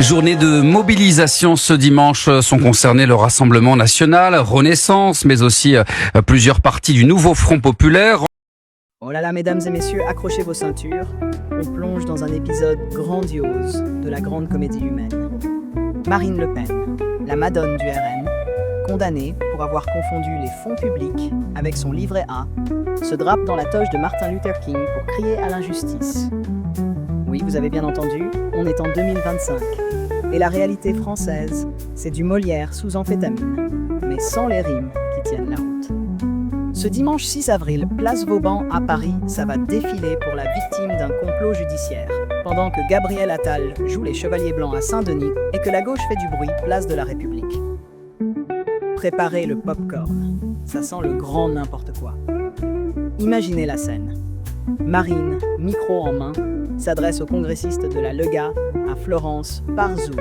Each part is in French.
Journée de mobilisation ce dimanche sont concernés le Rassemblement national, Renaissance, mais aussi plusieurs partis du nouveau Front populaire. Oh là là, mesdames et messieurs, accrochez vos ceintures. On plonge dans un épisode grandiose de la grande comédie humaine. Marine Le Pen, la madone du RN, condamnée pour avoir confondu les fonds publics avec son livret A, se drape dans la toge de Martin Luther King pour crier à l'injustice. Oui, vous avez bien entendu, on est en 2025. Et la réalité française, c'est du Molière sous amphétamine, mais sans les rimes qui tiennent la route. Ce dimanche 6 avril, place Vauban à Paris, ça va défiler pour la victime d'un complot judiciaire. Pendant que Gabriel Attal joue les Chevaliers Blancs à Saint-Denis et que la gauche fait du bruit, place de la République. Préparez le pop-corn, ça sent le grand n'importe quoi. Imaginez la scène. Marine, micro en main, s'adresse aux congressistes de la Lega à Florence par Zoom,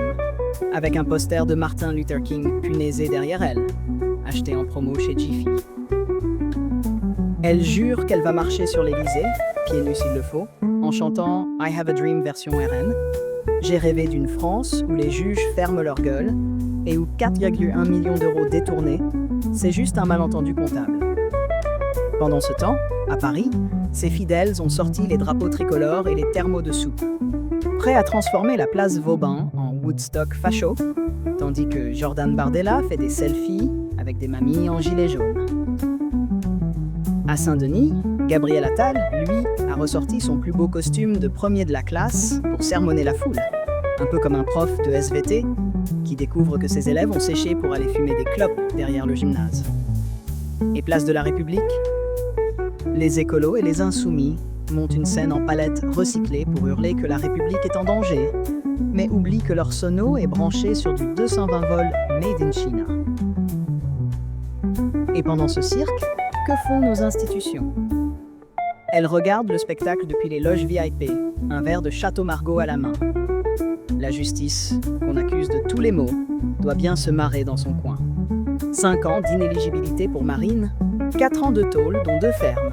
avec un poster de Martin Luther King punaisé derrière elle, acheté en promo chez Jiffy. Elle jure qu'elle va marcher sur l'Élysée, pieds nus s'il le faut, en chantant « I have a dream » version RN. J'ai rêvé d'une France où les juges ferment leur gueule et où 4,1 millions d'euros détournés, c'est juste un malentendu comptable. Pendant ce temps, à Paris, ses fidèles ont sorti les drapeaux tricolores et les thermos de soupe, prêts à transformer la place Vauban en Woodstock facho, tandis que Jordan Bardella fait des selfies avec des mamies en gilet jaune. À Saint-Denis, Gabriel Attal, lui, a ressorti son plus beau costume de premier de la classe pour sermonner la foule, un peu comme un prof de SVT qui découvre que ses élèves ont séché pour aller fumer des clopes derrière le gymnase. Et place de la République, les écolos et les insoumis montent une scène en palette recyclée pour hurler que la République est en danger, mais oublient que leur sono est branché sur du 220 volts made in China. Et pendant ce cirque, que font nos institutions? Elles regardent le spectacle depuis les loges VIP, un verre de Château Margaux à la main. La justice, qu'on accuse de tous les maux, doit bien se marrer dans son coin. 5 ans d'inéligibilité pour Marine, 4 ans de tôle, dont 2 fermes,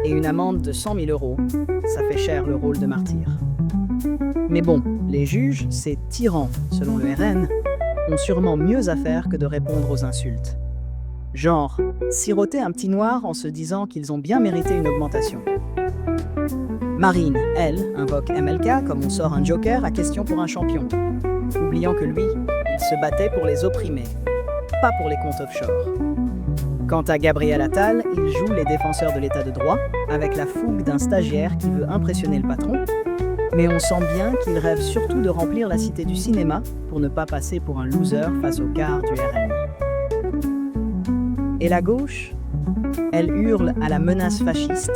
et une amende de 100 000 euros, ça fait cher le rôle de martyr. Mais bon, les juges, ces tyrans, selon le RN, ont sûrement mieux à faire que de répondre aux insultes. Genre, siroter un petit noir en se disant qu'ils ont bien mérité une augmentation. Marine, elle, invoque MLK comme on sort un joker à question pour un champion, oubliant que lui, il se battait pour les opprimés, pas pour les comptes offshore. Quant à Gabriel Attal, il joue les défenseurs de l'état de droit, avec la fougue d'un stagiaire qui veut impressionner le patron, mais on sent bien qu'il rêve surtout de remplir la cité du cinéma pour ne pas passer pour un loser face au quart du RN. Et la gauche, elle hurle à la menace fasciste,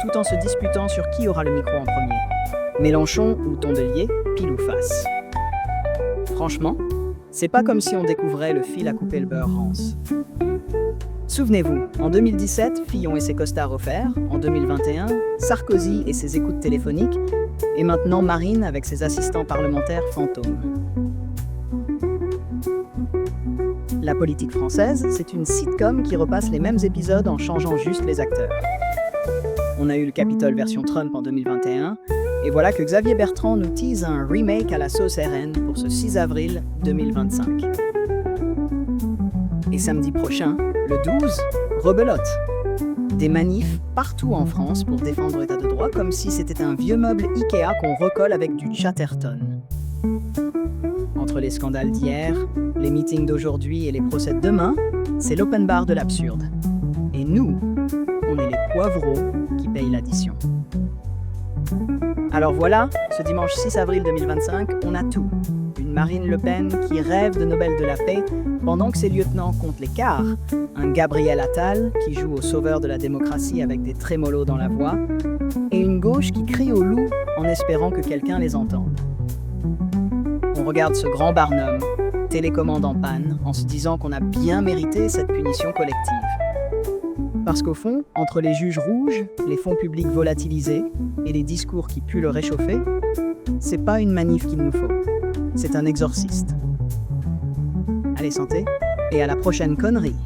tout en se disputant sur qui aura le micro en premier. Mélenchon ou Tondelier, pile ou face. Franchement, c'est pas comme si on découvrait le fil à couper le beurre rance. Souvenez-vous, en 2017, Fillon et ses costards offerts, en 2021, Sarkozy et ses écoutes téléphoniques, et maintenant Marine avec ses assistants parlementaires fantômes. La politique française, c'est une sitcom qui repasse les mêmes épisodes en changeant juste les acteurs. On a eu le Capitole version Trump en 2021, et voilà que Xavier Bertrand nous tease un remake à la sauce RN pour ce 6 avril 2025. Et samedi prochain, le 12, rebelote. Des manifs partout en France pour défendre l'état de droit comme si c'était un vieux meuble Ikea qu'on recolle avec du Chatterton. Entre les scandales d'hier, les meetings d'aujourd'hui et les procès de demain, c'est l'open bar de l'absurde. Et nous, on est les poivreaux qui payent l'addition. Alors voilà, ce dimanche 6 avril 2025, on a tout. Une Marine Le Pen qui rêve de Nobel de la paix pendant que ses lieutenants comptent les quarts, un Gabriel Attal qui joue au sauveur de la démocratie avec des trémolos dans la voix, et une gauche qui crie au loup en espérant que quelqu'un les entende. On regarde ce grand Barnum, télécommande en panne, en se disant qu'on a bien mérité cette punition collective. Parce qu'au fond, entre les juges rouges, les fonds publics volatilisés et les discours qui puent le réchauffer, c'est pas une manif qu'il nous faut, c'est un exorciste. Allez, santé, et à la prochaine connerie.